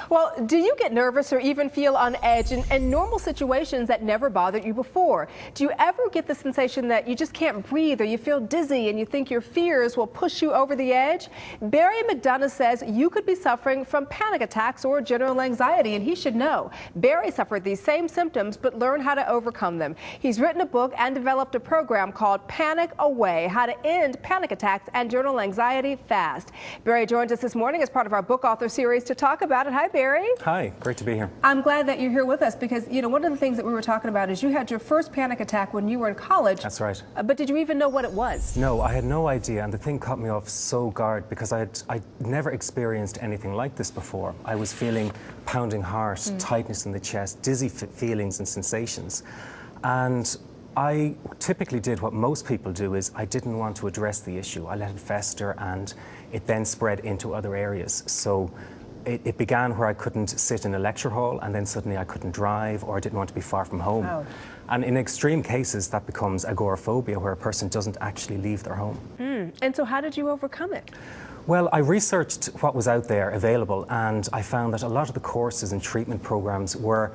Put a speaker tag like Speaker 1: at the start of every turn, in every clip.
Speaker 1: Well, do you get nervous or even feel on edge in normal situations that never bothered you before? Do you ever get the sensation that you just can't breathe or you feel dizzy and you think your fears will push you over the edge? Barry McDonough says you could be suffering from panic attacks or general anxiety, and he should know. Barry suffered these same symptoms but learned how to overcome them. He's written a book and developed a program called Panic Away: How to End Panic Attacks and General Anxiety Fast. Barry joins us this morning as part of our book author series to talk about it. Hi, Barry.
Speaker 2: Hi, great to be here.
Speaker 1: I'm glad that you're here with us because, you know, one of the things that we were talking about is you had your first panic attack when you were in college.
Speaker 2: That's right.
Speaker 1: But did you even know what it was?
Speaker 2: No, I had no idea, and the thing caught me off so guard because I'd never experienced anything like this before. I was feeling pounding heart, tightness in the chest, dizzy feelings and sensations. And I typically did what most people do is I didn't want to address the issue. I let it fester and it then spread into other areas. So it began where I couldn't sit in a lecture hall, and then suddenly I couldn't drive, or I didn't want to be far from home. Wow. And in extreme cases, that becomes agoraphobia, where a person doesn't actually leave their home.
Speaker 1: And so how did you overcome it?
Speaker 2: Well, I researched what was out there available, and I found that a lot of the courses and treatment programs were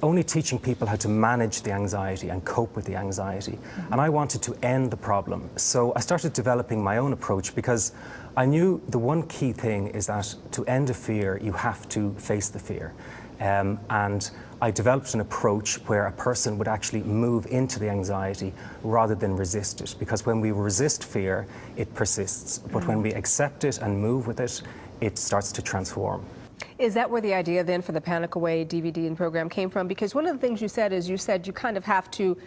Speaker 2: only teaching people how to manage the anxiety and cope with the anxiety. And I wanted to end the problem. So I started developing my own approach because I knew the one key thing is that to end a fear, you have to face the fear. And I developed an approach where a person would actually move into the anxiety rather than resist it. Because when we resist fear, it persists. But when we accept it and move with it, it starts to transform.
Speaker 1: Is that where the idea then for the Panic Away DVD and program came from? Because one of the things you said is you kind of have to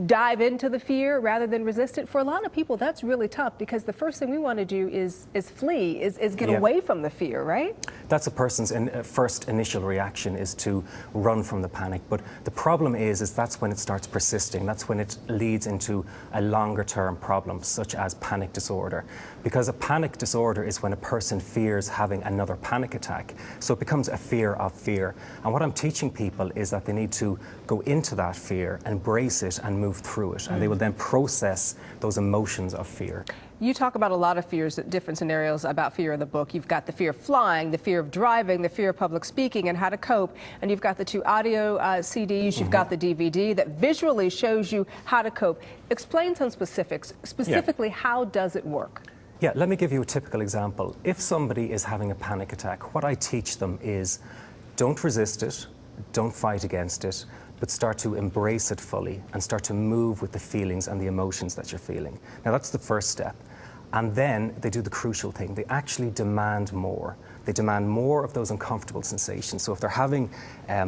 Speaker 1: dive into the fear rather than resist it. For a lot of people, that's really tough because the first thing we want to do is flee, is get away from the fear, right?
Speaker 2: That's a person's first initial reaction, is to run from the panic. But the problem is that's when it starts persisting. That's when it leads into a longer term problem, such as panic disorder. Because a panic disorder is when a person fears having another panic attack. So it becomes a fear of fear. And what I'm teaching people is that they need to go into that fear, embrace it, and move through it. And they will then process those emotions of fear.
Speaker 1: You talk about a lot of fears, different scenarios about fear in the book. You've got the fear of flying, the fear of driving, the fear of public speaking and how to cope. And you've got the two audio CDs, you've got the DVD that visually shows you how to cope. Explain some specifics. Specifically, how does it work?
Speaker 2: Yeah, let me give you a typical example. If somebody is having a panic attack, what I teach them is don't resist it, don't fight against it, but start to embrace it fully and start to move with the feelings and the emotions that you're feeling. Now that's the first step. And then they do the crucial thing. They actually demand more. They demand more of those uncomfortable sensations. So if they're having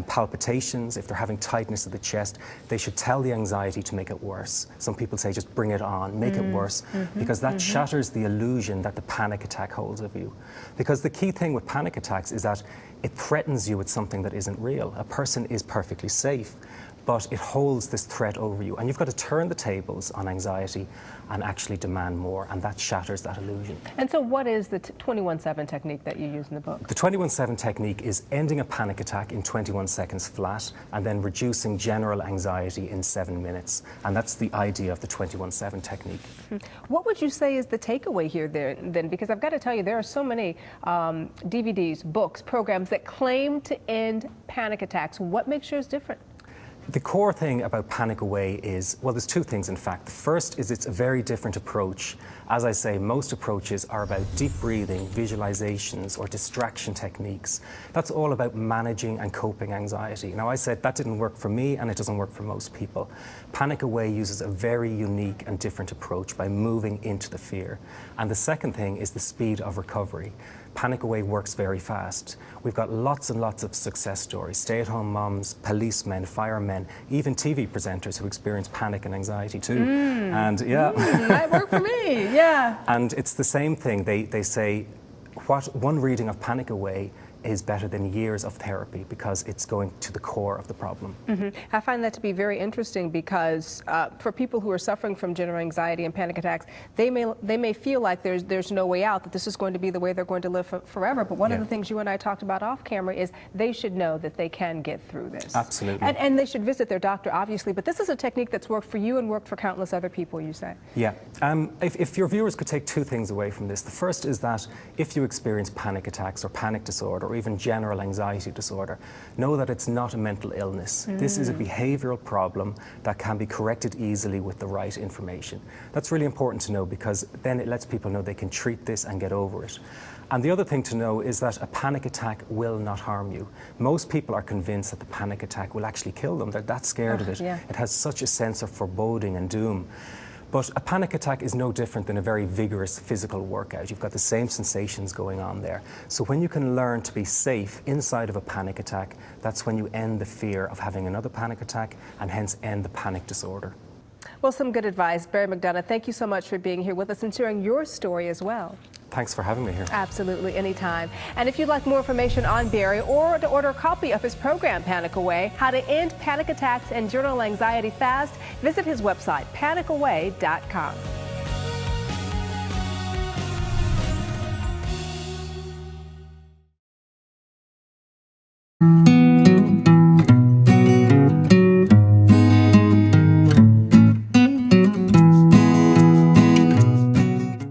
Speaker 2: palpitations, if they're having tightness of the chest, they should tell the anxiety to make it worse. Some people say just bring it on, make it worse, because that shatters the illusion that the panic attack holds of you. Because the key thing with panic attacks is that it threatens you with something that isn't real. A person is perfectly safe, but it holds this threat over you. And you've got to turn the tables on anxiety and actually demand more, and that shatters that illusion.
Speaker 1: And so what is the 21-7 technique that you use in the book? The
Speaker 2: 21-7 technique is ending a panic attack in 21 seconds flat and then reducing general anxiety in 7 minutes. And that's the idea of the 21-7 technique.
Speaker 1: What would you say is the takeaway here then? Because I've got to tell you, there are so many DVDs, books, programs that claim to end panic attacks. What makes yours different?
Speaker 2: The core thing about Panic Away is, well, there's two things in fact. The first is it's a very different approach. As I say, most approaches are about deep breathing, visualizations, or distraction techniques. That's all about managing and coping anxiety. Now, I said that didn't work for me and it doesn't work for most people. Panic Away uses a very unique and different approach by moving into the fear. And the second thing is the speed of recovery. Panic Away works very fast. We've got lots and lots of success stories. Stay-at-home moms, policemen, firemen, even TV presenters who experience panic and anxiety too. And
Speaker 1: that worked for me, yeah.
Speaker 2: And it's the same thing. They say, what one reading of Panic Away is better than years of therapy because it's going to the core of the problem.
Speaker 1: I find that to be very interesting because for people who are suffering from general anxiety and panic attacks, they may feel like there's no way out, that this is going to be the way they're going to live forever. But one of the things you and I talked about off camera is they should know that they can get through this.
Speaker 2: Absolutely.
Speaker 1: And they should visit their doctor, obviously. But this is a technique that's worked for you and worked for countless other people, you say.
Speaker 2: Yeah. If your viewers could take two things away from this, the first is that if you experience panic attacks or panic disorder, or or even general anxiety disorder, know that it's not a mental illness. This is a behavioral problem that can be corrected easily with the right information. That's really important to know, because then it lets people know they can treat this and get over it. And the other thing to know is that a panic attack will not harm you. Most people are convinced that the panic attack will actually kill them. They're that scared of it.
Speaker 1: Yeah.
Speaker 2: It has such a sense of foreboding and doom. But a panic attack is no different than a very vigorous physical workout. You've got the same sensations going on there. So when you can learn to be safe inside of a panic attack, that's when you end the fear of having another panic attack and hence end the panic disorder.
Speaker 1: Well, some good advice. Barry McDonough, thank you so much for being here with us and sharing your story as well.
Speaker 2: Thanks for having me here.
Speaker 1: Absolutely, anytime. And if you'd like more information on Barry or to order a copy of his program, Panic Away, How to End Panic Attacks and Journal Anxiety Fast, visit his website, panicaway.com.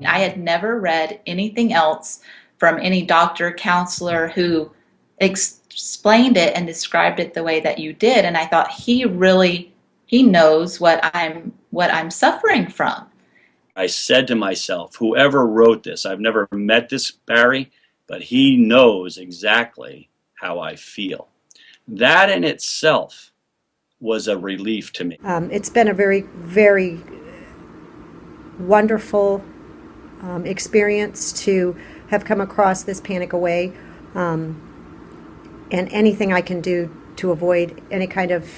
Speaker 3: I had never read anything else from any doctor, counselor who explained it and described it the way that you did, and I thought he knows what I'm suffering from.
Speaker 4: I said to myself, whoever wrote this, I've never met this Barry, but he knows exactly how I feel. That in itself was a relief to me.
Speaker 5: It's been a very, very wonderful experience to have come across this Panic Away, and anything I can do to avoid any kind of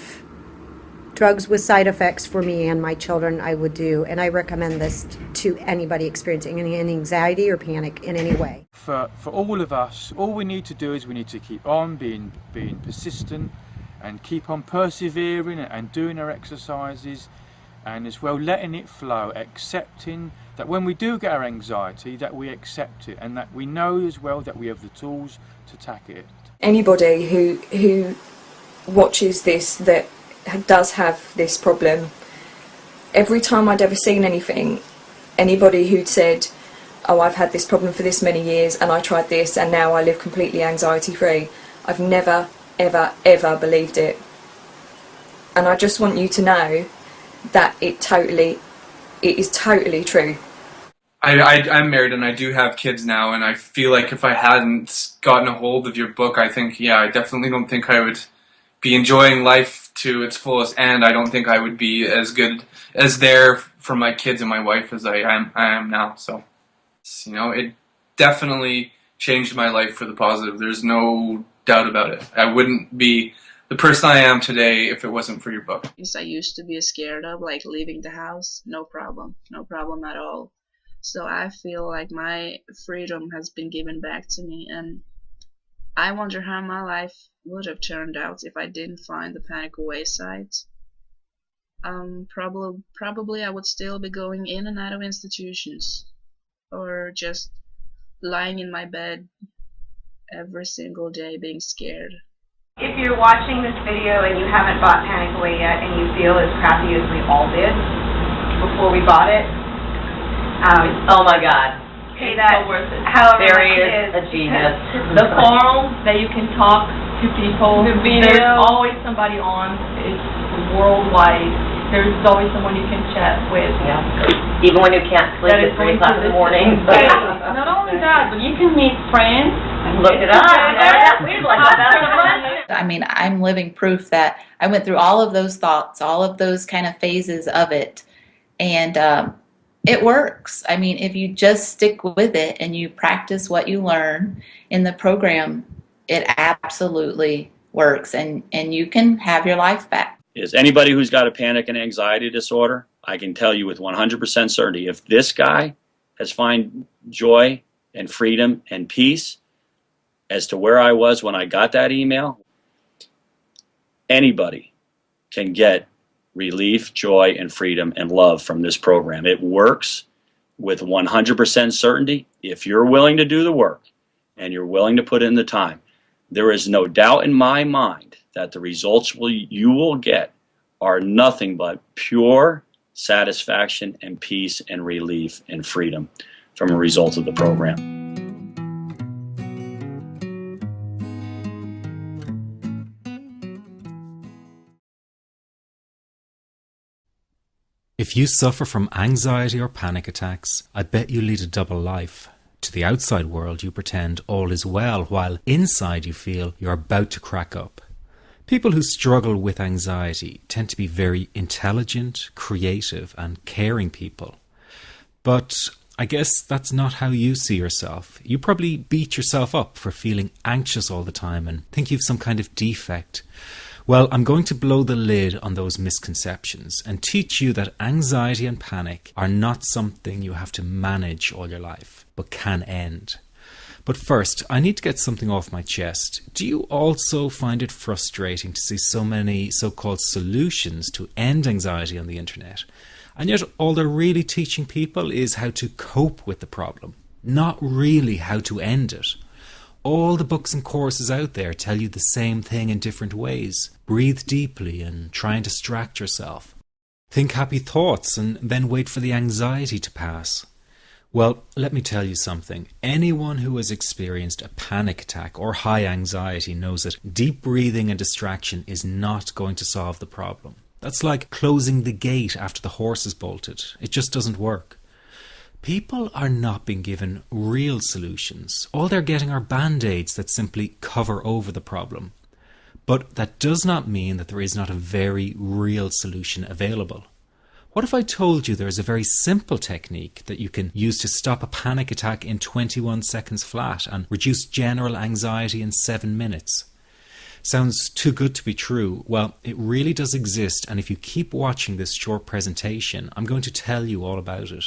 Speaker 5: drugs with side effects for me and my children, I would do. And I recommend this to anybody experiencing any anxiety or panic in any way.
Speaker 6: For all of us, all we need to do is we need to keep on being persistent and keep on persevering and doing our exercises, and as well letting it flow, accepting that when we do get our anxiety, that we accept it, and that we know as well that we have the tools to tackle it.
Speaker 7: Anybody who watches this that does have this problem, every time I'd ever seen anything, anybody who'd said, oh, I've had this problem for this many years and I tried this and now I live completely anxiety free, I've never ever ever believed it. And I just want you to know that it is totally true.
Speaker 8: I'm married and I do have kids now, and I feel like if I hadn't gotten a hold of your book, I definitely don't think I would be enjoying life to its fullest, and I don't think I would be as good as there for my kids and my wife as I am now. So, it definitely changed my life for the positive. There's no doubt about it. I wouldn't be the person I am today if it wasn't for your book.
Speaker 9: I used to be scared of leaving the house. No problem at all. So I feel like my freedom has been given back to me, and I wonder how my life would have turned out if I didn't find the Panic Away site. Probably I would still be going in and out of institutions, or just lying in my bed every single day being scared.
Speaker 10: If you're watching this video and you haven't bought Panic Away yet and you feel as crappy as we all did before we bought it,
Speaker 11: oh my God.
Speaker 10: pay
Speaker 11: It's
Speaker 10: that
Speaker 11: so worth it.
Speaker 10: however
Speaker 11: Barry
Speaker 10: much it
Speaker 11: is a genius.
Speaker 10: The forum that you can talk to people,
Speaker 11: The video.
Speaker 10: there's always somebody on. It's worldwide. There's always someone you can chat with.
Speaker 11: Yeah. Even when you can't sleep
Speaker 10: That is
Speaker 11: at 3 o'clock in the morning.
Speaker 10: Not only that, but you can meet friends.
Speaker 11: Look it up. We'd like the best of friends.
Speaker 3: I mean, I'm living proof that I went through all of those thoughts, all of those kind of phases of it, and it works. I mean, if you just stick with it and you practice what you learn in the program, it absolutely works, and you can have your life back.
Speaker 4: Is anybody who's got a panic and anxiety disorder, I can tell you with 100% certainty, if this guy has found joy and freedom and peace as to where I was when I got that email, anybody can get relief, joy, and freedom and love from this program. It works with 100% certainty if you're willing to do the work and you're willing to put in the time. There is no doubt in my mind that the results you will get are nothing but pure satisfaction and peace and relief and freedom from a result of the program.
Speaker 12: If you suffer from anxiety or panic attacks, I bet you lead a double life. To the outside world, you pretend all is well, while inside you feel you're about to crack up. People who struggle with anxiety tend to be very intelligent, creative, and caring people. But I guess that's not how you see yourself. You probably beat yourself up for feeling anxious all the time and think you've some kind of defect. Well, I'm going to blow the lid on those misconceptions and teach you that anxiety and panic are not something you have to manage all your life, but can end. But first, I need to get something off my chest. Do you also find it frustrating to see so many so-called solutions to end anxiety on the internet? And yet all they're really teaching people is how to cope with the problem, not really how to end it. All the books and courses out there tell you the same thing in different ways. Breathe deeply and try and distract yourself. Think happy thoughts and then wait for the anxiety to pass. Well, let me tell you something. Anyone who has experienced a panic attack or high anxiety knows that deep breathing and distraction is not going to solve the problem. That's like closing the gate after the horse is bolted. It just doesn't work. People are not being given real solutions. All they're getting are band-aids that simply cover over the problem. But that does not mean that there is not a very real solution available. What if I told you there is a very simple technique that you can use to stop a panic attack in 21 seconds flat and reduce general anxiety in 7 minutes? Sounds too good to be true. Well, it really does exist, and if you keep watching this short presentation, I'm going to tell you all about it.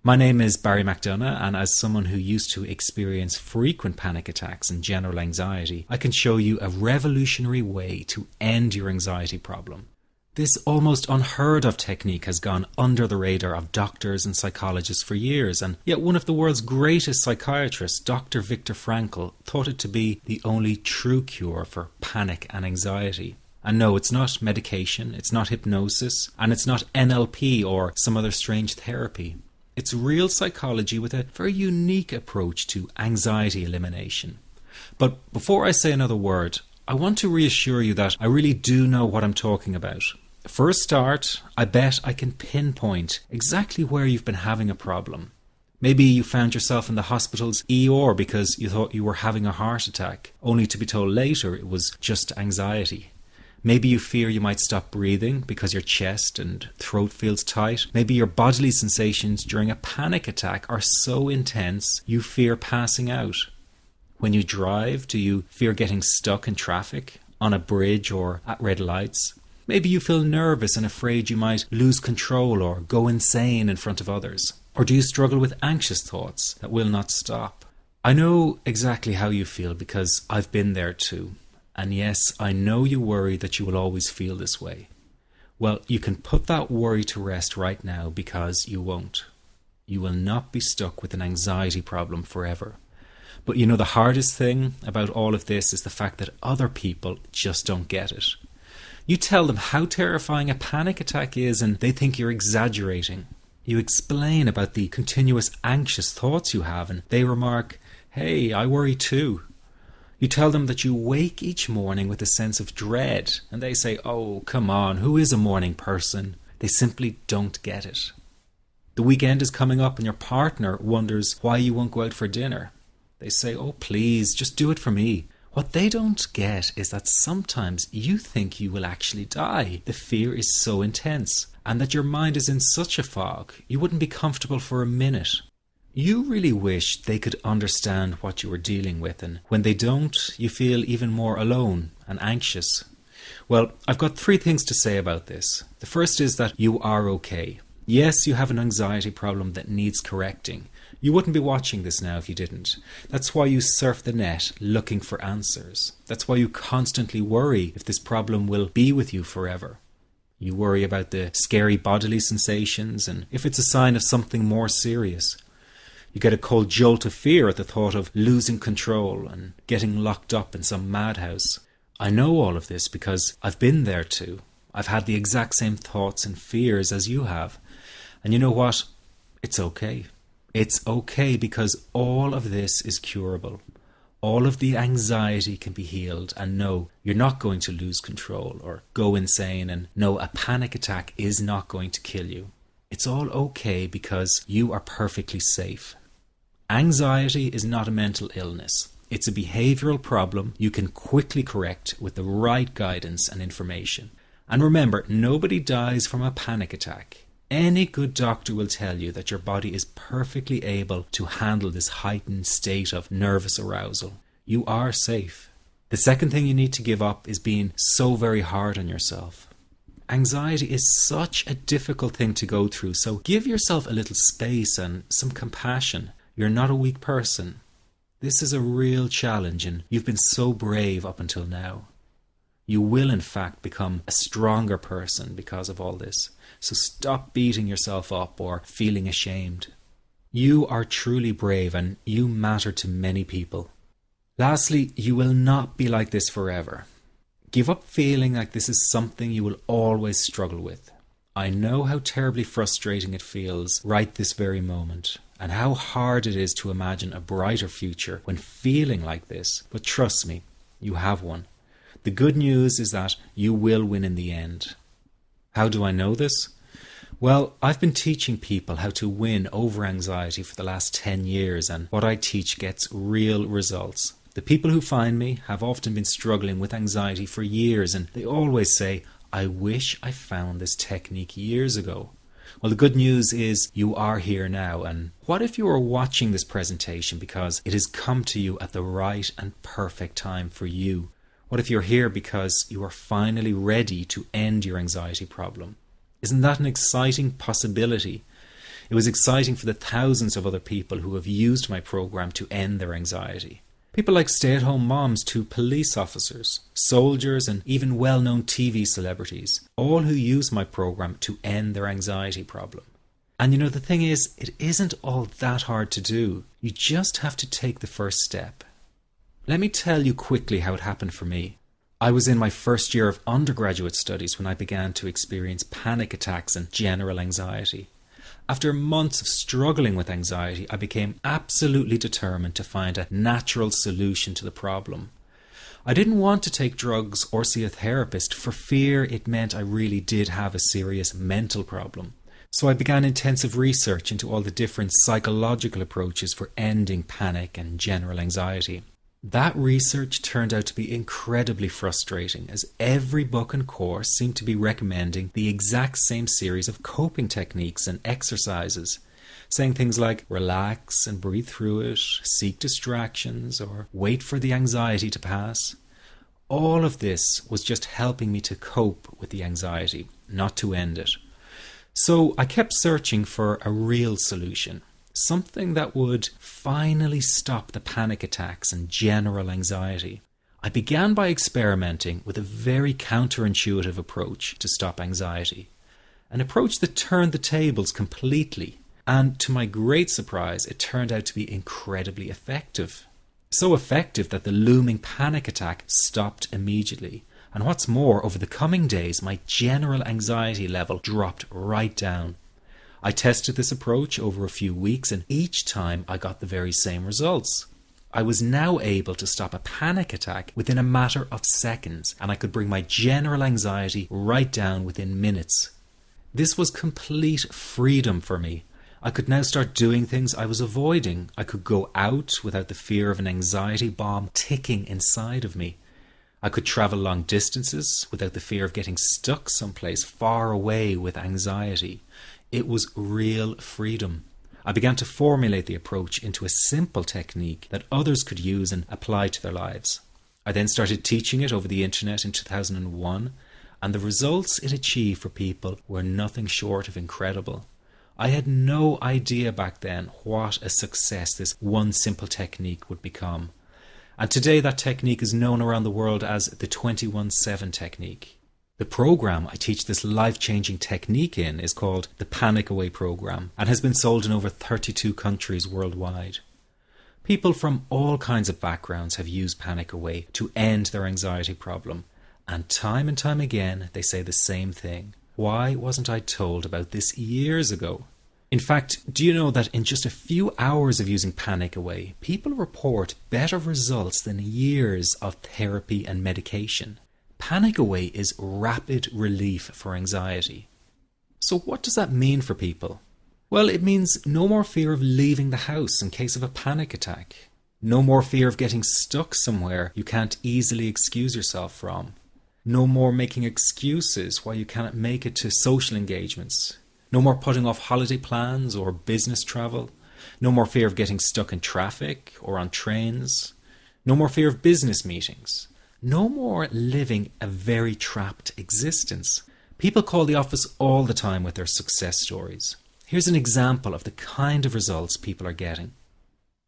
Speaker 12: My name is Barry McDonough, and as someone who used to experience frequent panic attacks and general anxiety, I can show you a revolutionary way to end your anxiety problem. This almost unheard of technique has gone under the radar of doctors and psychologists for years, and yet one of the world's greatest psychiatrists, Dr. Viktor Frankl, thought it to be the only true cure for panic and anxiety. And no, it's not medication, it's not hypnosis, and it's not NLP or some other strange therapy. It's real psychology with a very unique approach to anxiety elimination. But before I say another word, I want to reassure you that I really do know what I'm talking about. For a start, I bet I can pinpoint exactly where you've been having a problem. Maybe you found yourself in the hospital's ER because you thought you were having a heart attack, only to be told later it was just anxiety. Maybe you fear you might stop breathing because your chest and throat feels tight. Maybe your bodily sensations during a panic attack are so intense you fear passing out. When you drive, do you fear getting stuck in traffic, on a bridge or at red lights? Maybe you feel nervous and afraid you might lose control or go insane in front of others. Or do you struggle with anxious thoughts that will not stop? I know exactly how you feel because I've been there too. And yes, I know you worry that you will always feel this way. Well, you can put that worry to rest right now because you won't. You will not be stuck with an anxiety problem forever. But you know, the hardest thing about all of this is the fact that other people just don't get it. You tell them how terrifying a panic attack is and they think you're exaggerating. You explain about the continuous anxious thoughts you have and they remark, "Hey, I worry too." You tell them that you wake each morning with a sense of dread and they say, "Oh, come on, who is a morning person?" They simply don't get it. The weekend is coming up and your partner wonders why you won't go out for dinner. They say, "Oh, please, just do it for me." What they don't get is that sometimes you think you will actually die. The fear is so intense, and that your mind is in such a fog, you wouldn't be comfortable for a minute. You really wish they could understand what you are dealing with, and when they don't, you feel even more alone and anxious. Well, I've got 3 things to say about this. The first is that you are okay. Yes, you have an anxiety problem that needs correcting. You wouldn't be watching this now if you didn't. That's why you surf the net looking for answers. That's why you constantly worry if this problem will be with you forever. You worry about the scary bodily sensations and if it's a sign of something more serious. You get a cold jolt of fear at the thought of losing control and getting locked up in some madhouse. I know all of this because I've been there too. I've had the exact same thoughts and fears as you have. And you know what? It's okay. It's okay because all of this is curable. All of the anxiety can be healed, and no, you're not going to lose control or go insane, and no, a panic attack is not going to kill you. It's all okay because you are perfectly safe. Anxiety is not a mental illness. It's a behavioral problem you can quickly correct with the right guidance and information. And remember, nobody dies from a panic attack. Any good doctor will tell you that your body is perfectly able to handle this heightened state of nervous arousal. You are safe. The second thing you need to give up is being so very hard on yourself. Anxiety is such a difficult thing to go through, so give yourself a little space and some compassion. You're not a weak person. This is a real challenge, and you've been so brave up until now. You will, in fact, become a stronger person because of all this. So stop beating yourself up or feeling ashamed. You are truly brave, and you matter to many people. Lastly, you will not be like this forever. Give up feeling like this is something you will always struggle with. I know how terribly frustrating it feels right this very moment, and how hard it is to imagine a brighter future when feeling like this, but trust me, you have one. The good news is that you will win in the end. How do I know this? Well, I've been teaching people how to win over anxiety for the last 10 years, and what I teach gets real results. The people who find me have often been struggling with anxiety for years, and they always say, I wish I found this technique years ago. Well, the good news is you are here now, and what if you are watching this presentation because it has come to you at the right and perfect time for you? What if you're here because you are finally ready to end your anxiety problem? Isn't that an exciting possibility? It was exciting for the thousands of other people who have used my program to end their anxiety. People like stay-at-home moms to police officers, soldiers, and even well-known TV celebrities, all who use my program to end their anxiety problem. And you know, the thing is, it isn't all that hard to do. You just have to take the first step. Let me tell you quickly how it happened for me. I was in my first year of undergraduate studies when I began to experience panic attacks and general anxiety. After months of struggling with anxiety, I became absolutely determined to find a natural solution to the problem. I didn't want to take drugs or see a therapist for fear it meant I really did have a serious mental problem. So I began intensive research into all the different psychological approaches for ending panic and general anxiety. That research turned out to be incredibly frustrating, as every book and course seemed to be recommending the exact same series of coping techniques and exercises, saying things like relax and breathe through it, seek distractions, or wait for the anxiety to pass. All of this was just helping me to cope with the anxiety, not to end it. So I kept searching for a real solution. Something that would finally stop the panic attacks and general anxiety. I began by experimenting with a very counterintuitive approach to stop anxiety. An approach that turned the tables completely. And to my great surprise, it turned out to be incredibly effective. So effective that the looming panic attack stopped immediately. And what's more, over the coming days, my general anxiety level dropped right down. I tested this approach over a few weeks, and each time I got the very same results. I was now able to stop a panic attack within a matter of seconds, and I could bring my general anxiety right down within minutes. This was complete freedom for me. I could now start doing things I was avoiding. I could go out without the fear of an anxiety bomb ticking inside of me. I could travel long distances without the fear of getting stuck someplace far away with anxiety. It was real freedom. I began to formulate the approach into a simple technique that others could use and apply to their lives. I then started teaching it over the internet in 2001, and the results it achieved for people were nothing short of incredible. I had no idea back then what a success this one simple technique would become. And today that technique is known around the world as the 21-7 technique. The program I teach this life-changing technique in is called the Panic Away program and has been sold in over 32 countries worldwide. People from all kinds of backgrounds have used Panic Away to end their anxiety problem, and time again they say the same thing. Why wasn't I told about this years ago? In fact, do you know that in just a few hours of using Panic Away, people report better results than years of therapy and medication? Panic Away is rapid relief for anxiety. So what does that mean for people? Well, it means no more fear of leaving the house in case of a panic attack. No more fear of getting stuck somewhere you can't easily excuse yourself from. No more making excuses why you cannot make it to social engagements. No more putting off holiday plans or business travel. No more fear of getting stuck in traffic or on trains. No more fear of business meetings. No more living a very trapped existence. People call the office all the time with their success stories. Here's an example of the kind of results people are getting.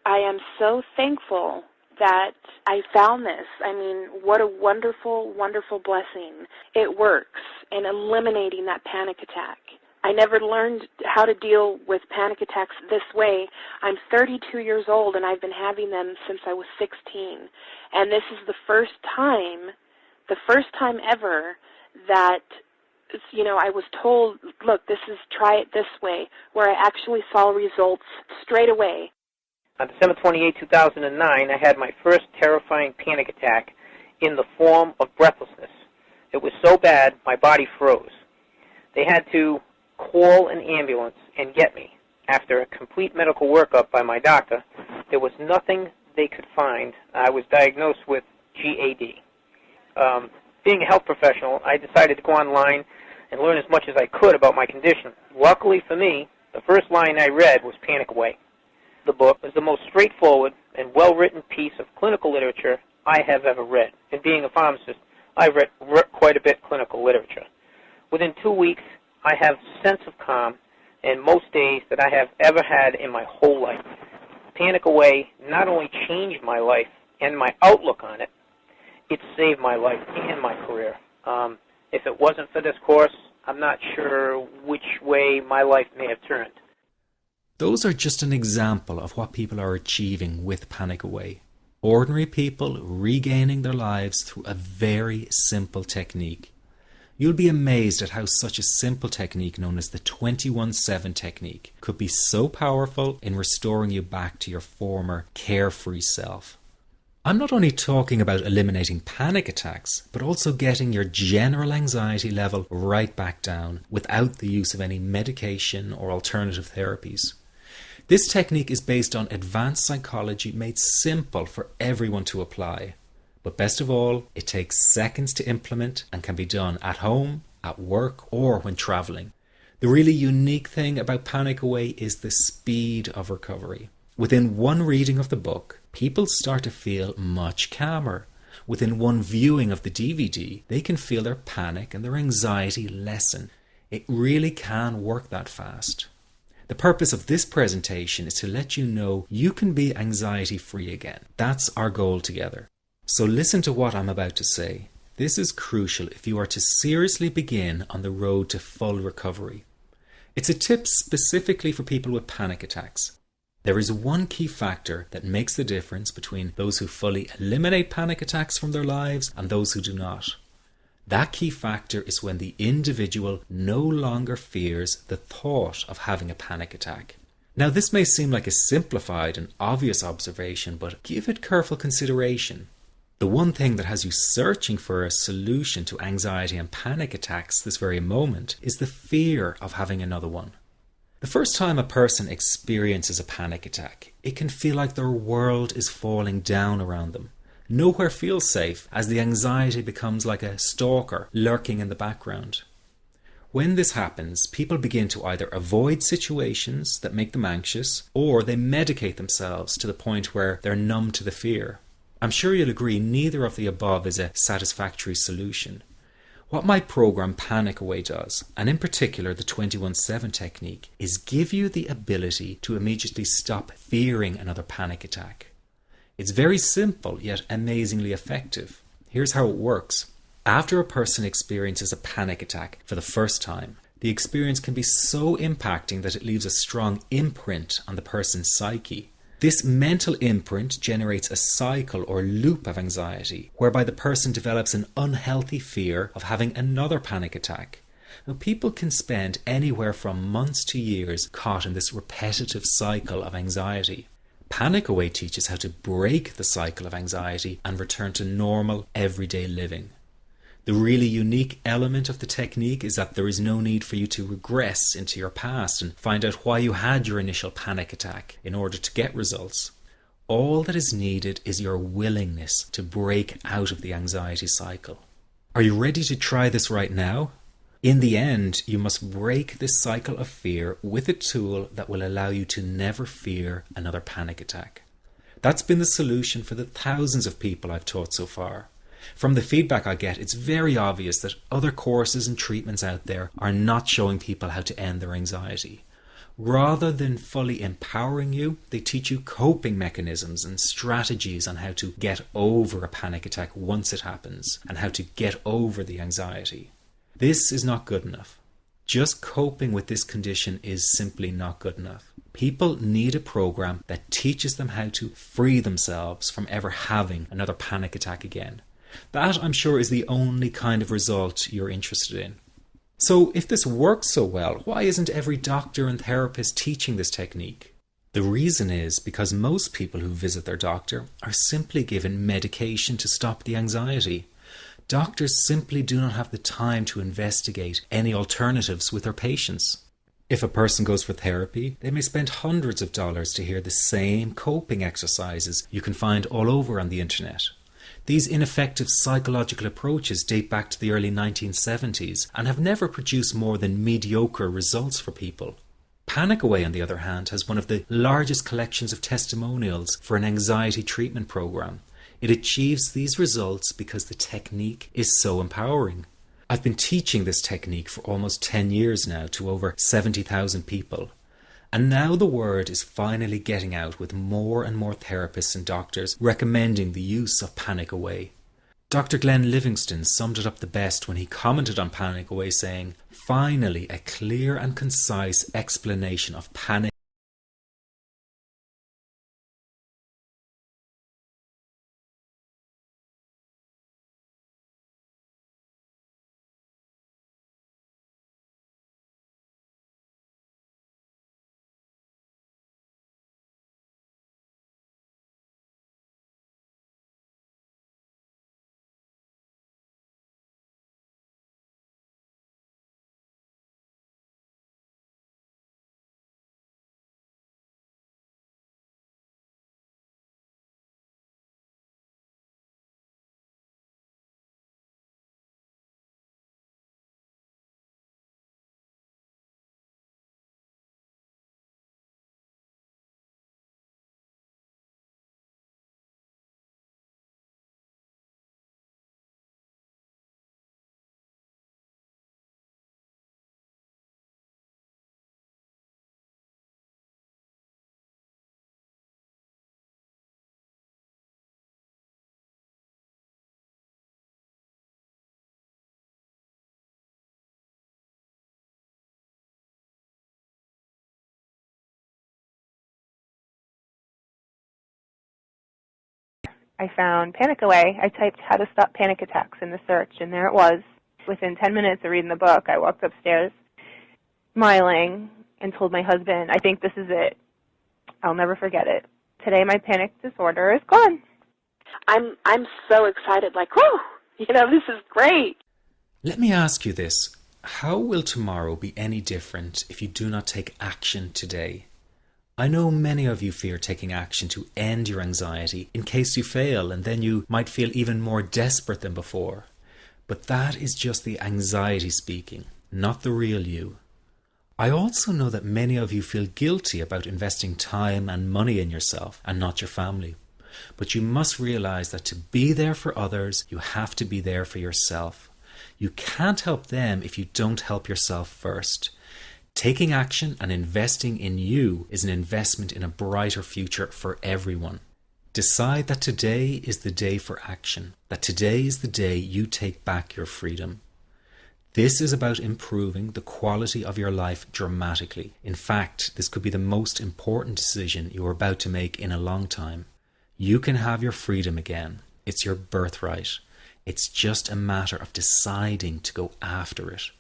Speaker 13: I am so thankful that I found this. I mean, what a wonderful, wonderful blessing. It works in eliminating that panic attack. I never learned how to deal with panic attacks this way. I'm 32 years old and I've been having them since I was 16. And this is the first time ever that, I was told, look, try it this way, where I actually saw results straight away.
Speaker 14: On December 28, 2009, I had my first terrifying panic attack in the form of breathlessness. It was so bad, my body froze. They had to call an ambulance and get me. After a complete medical workup by my doctor, there was nothing they could find. I was diagnosed with GAD. Being a health professional, I decided to go online and learn as much as I could about my condition. Luckily for me, the first line I read was Panic Away. The book is the most straightforward and well-written piece of clinical literature I have ever read. And being a pharmacist, I've read quite a bit of clinical literature. Within 2 weeks, I have a sense of calm in most days that I have ever had in my whole life. Panic Away not only changed my life and my outlook on it, it saved my life and my career. If it wasn't for this course, I'm not sure which way my life may have turned.
Speaker 12: Those are just an example of what people are achieving with Panic Away. Ordinary people regaining their lives through a very simple technique. You'll be amazed at how such a simple technique known as the 21-7 technique could be so powerful in restoring you back to your former carefree self. I'm not only talking about eliminating panic attacks, but also getting your general anxiety level right back down without the use of any medication or alternative therapies. This technique is based on advanced psychology made simple for everyone to apply. But best of all, it takes seconds to implement and can be done at home, at work, or when traveling. The really unique thing about Panic Away is the speed of recovery. Within one reading of the book, people start to feel much calmer. Within one viewing of the DVD, they can feel their panic and their anxiety lessen. It really can work that fast. The purpose of this presentation is to let you know you can be anxiety-free again. That's our goal together. So listen to what I'm about to say. This is crucial if you are to seriously begin on the road to full recovery. It's a tip specifically for people with panic attacks. There is one key factor that makes the difference between those who fully eliminate panic attacks from their lives and those who do not. That key factor is when the individual no longer fears the thought of having a panic attack. Now, this may seem like a simplified and obvious observation, but give it careful consideration. The one thing that has you searching for a solution to anxiety and panic attacks this very moment is the fear of having another one. The first time a person experiences a panic attack, it can feel like their world is falling down around them. Nowhere feels safe as the anxiety becomes like a stalker lurking in the background. When this happens, people begin to either avoid situations that make them anxious, or they medicate themselves to the point where they're numb to the fear. I'm sure you'll agree neither of the above is a satisfactory solution. What my program Panic Away does, and in particular the 21-7 technique, is give you the ability to immediately stop fearing another panic attack. It's very simple yet amazingly effective. Here's how it works. After a person experiences a panic attack for the first time, the experience can be so impacting that it leaves a strong imprint on the person's psyche. This mental imprint generates a cycle or loop of anxiety, whereby the person develops an unhealthy fear of having another panic attack. Now, people can spend anywhere from months to years caught in this repetitive cycle of anxiety. Panic Away teaches how to break the cycle of anxiety and return to normal, everyday living. The really unique element of the technique is that there is no need for you to regress into your past and find out why you had your initial panic attack in order to get results. All that is needed is your willingness to break out of the anxiety cycle. Are you ready to try this right now? In the end, you must break this cycle of fear with a tool that will allow you to never fear another panic attack. That's been the solution for the thousands of people I've taught so far. From the feedback I get, it's very obvious that other courses and treatments out there are not showing people how to end their anxiety. Rather than fully empowering you, they teach you coping mechanisms and strategies on how to get over a panic attack once it happens and how to get over the anxiety. This is not good enough. Just coping with this condition is simply not good enough. People need a program that teaches them how to free themselves from ever having another panic attack again. That, I'm sure, is the only kind of result you're interested in. So if this works so well, why isn't every doctor and therapist teaching this technique? The reason is because most people who visit their doctor are simply given medication to stop the anxiety. Doctors simply do not have the time to investigate any alternatives with their patients. If a person goes for therapy, they may spend hundreds of dollars to hear the same coping exercises you can find all over on the internet. These ineffective psychological approaches date back to the early 1970s and have never produced more than mediocre results for people. Panic Away, on the other hand, has one of the largest collections of testimonials for an anxiety treatment program. It achieves these results because the technique is so empowering. I've been teaching this technique for almost 10 years now to over 70,000 people. And now the word is finally getting out with more and more therapists and doctors recommending the use of Panic Away. Dr. Glenn Livingston summed it up the best when he commented on Panic Away saying, "Finally, a clear and concise explanation of panic."
Speaker 15: I found Panic Away. I typed how to stop panic attacks in the search, and there it was. Within 10 minutes of reading the book, I walked upstairs smiling and told my husband, "I think this is it. I'll never forget it. Today my panic disorder is gone."
Speaker 13: I'm so excited, like, whoo, this is great.
Speaker 12: Let me ask you this. How will tomorrow be any different if you do not take action today? I know many of you fear taking action to end your anxiety in case you fail, and then you might feel even more desperate than before. But that is just the anxiety speaking, not the real you. I also know that many of you feel guilty about investing time and money in yourself and not your family. But you must realize that to be there for others, you have to be there for yourself. You can't help them if you don't help yourself first. Taking action and investing in you is an investment in a brighter future for everyone. Decide that today is the day for action, that today is the day you take back your freedom. This is about improving the quality of your life dramatically. In fact, this could be the most important decision you are about to make in a long time. You can have your freedom again. It's your birthright. It's just a matter of deciding to go after it.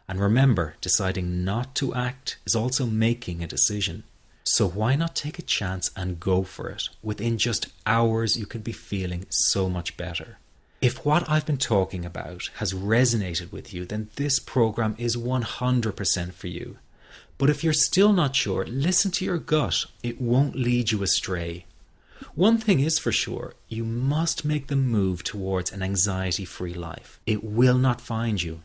Speaker 12: And remember, deciding not to act is also making a decision. So why not take a chance and go for it? Within just hours, you could be feeling so much better. If what I've been talking about has resonated with you, then this program is 100% for you. But if you're still not sure, listen to your gut. It won't lead you astray. One thing is for sure, you must make the move towards an anxiety-free life. It will not find you.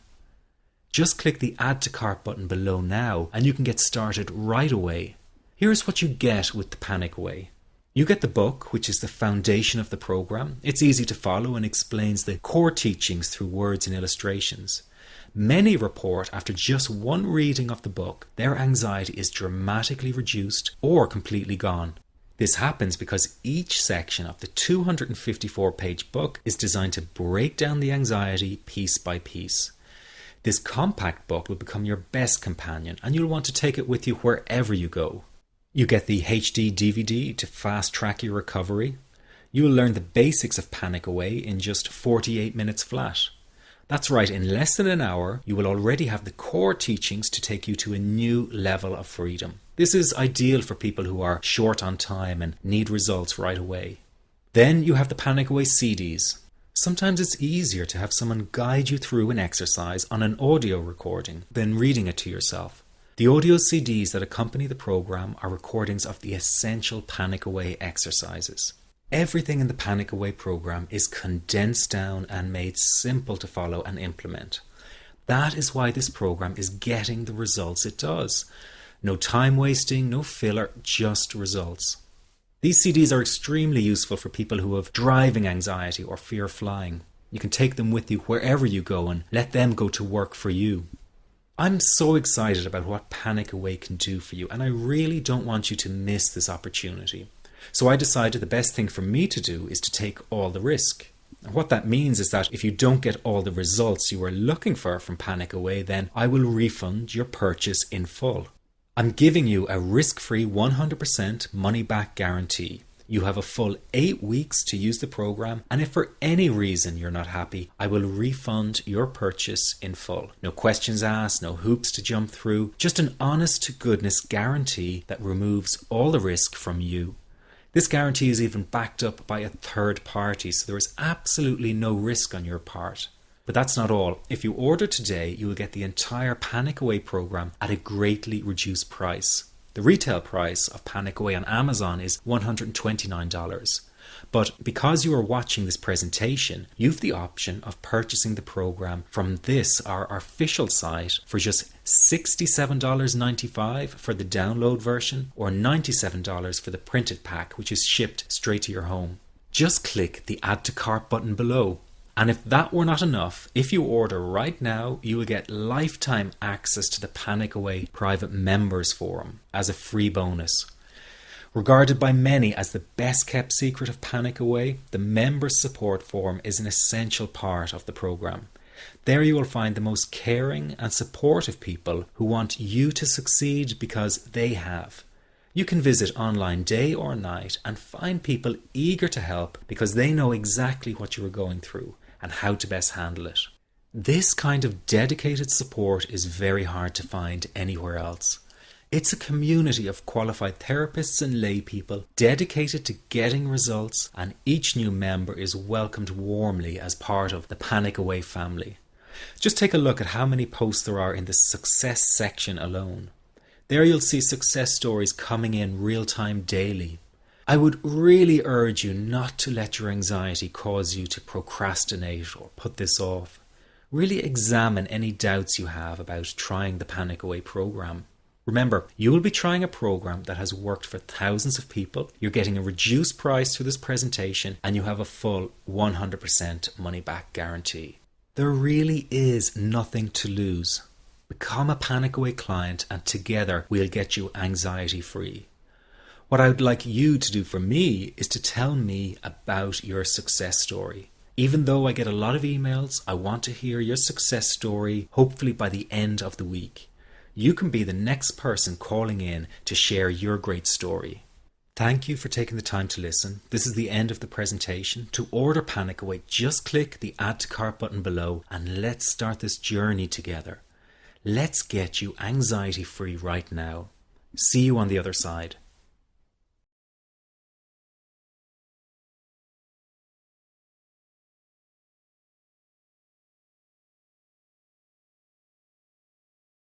Speaker 12: Just click the Add to Cart button below now and you can get started right away. Here's what you get with the Panic Away. You get the book, which is the foundation of the program. It's easy to follow and explains the core teachings through words and illustrations. Many report after just one reading of the book, their anxiety is dramatically reduced or completely gone. This happens because each section of the 254-page book is designed to break down the anxiety piece by piece. This compact book will become your best companion and you'll want to take it with you wherever you go. You get the HD DVD to fast track your recovery. You will learn the basics of Panic Away in just 48 minutes flat. That's right, in less than an hour, you will already have the core teachings to take you to a new level of freedom. This is ideal for people who are short on time and need results right away. Then you have the Panic Away CDs. Sometimes it's easier to have someone guide you through an exercise on an audio recording than reading it to yourself. The audio CDs that accompany the program are recordings of the essential Panic Away exercises. Everything in the Panic Away program is condensed down and made simple to follow and implement. That is why this program is getting the results it does. No time wasting, no filler, just results. These CDs are extremely useful for people who have driving anxiety or fear of flying. You can take them with you wherever you go and let them go to work for you. I'm so excited about what Panic Away can do for you, and I really don't want you to miss this opportunity. So I decided the best thing for me to do is to take all the risk. And what that means is that if you don't get all the results you are looking for from Panic Away, then I will refund your purchase in full. I'm giving you a risk-free 100% money-back guarantee. You have a full 8 weeks to use the program, and if for any reason you're not happy, I will refund your purchase in full. No questions asked, no hoops to jump through, just an honest-to-goodness guarantee that removes all the risk from you. This guarantee is even backed up by a third party, so there is absolutely no risk on your part. But that's not all. If you order today, you will get the entire Panic Away program at a greatly reduced price. The retail price of Panic Away on Amazon is $129. But because you are watching this presentation, you have the option of purchasing the program from this, our official site, for just $67.95 for the download version or $97 for the printed pack, which is shipped straight to your home. Just click the Add to Cart button below. And if that were not enough, if you order right now, you will get lifetime access to the Panic Away private members forum as a free bonus. Regarded by many as the best kept secret of Panic Away, the members support forum is an essential part of the program. There you will find the most caring and supportive people who want you to succeed because they have. You can visit online day or night and find people eager to help because they know exactly what you are going through and how to best handle it. This kind of dedicated support is very hard to find anywhere else. It's a community of qualified therapists and lay people dedicated to getting results, and each new member is welcomed warmly as part of the Panic Away family. Just take a look at how many posts there are in the success section alone. There you'll see success stories coming in real time daily. I would really urge you not to let your anxiety cause you to procrastinate or put this off. Really examine any doubts you have about trying the Panic Away program. Remember, you will be trying a program that has worked for thousands of people. You're getting a reduced price through this presentation, and you have a full 100% money back guarantee. There really is nothing to lose. Become a Panic Away client, and together we'll get you anxiety free. What I would like you to do for me is to tell me about your success story. Even though I get a lot of emails, I want to hear your success story, hopefully by the end of the week. You can be the next person calling in to share your great story. Thank you for taking the time to listen. This is the end of the presentation. To order Panic Away, just click the Add to Cart button below and let's start this journey together. Let's get you anxiety free right now. See you on the other side.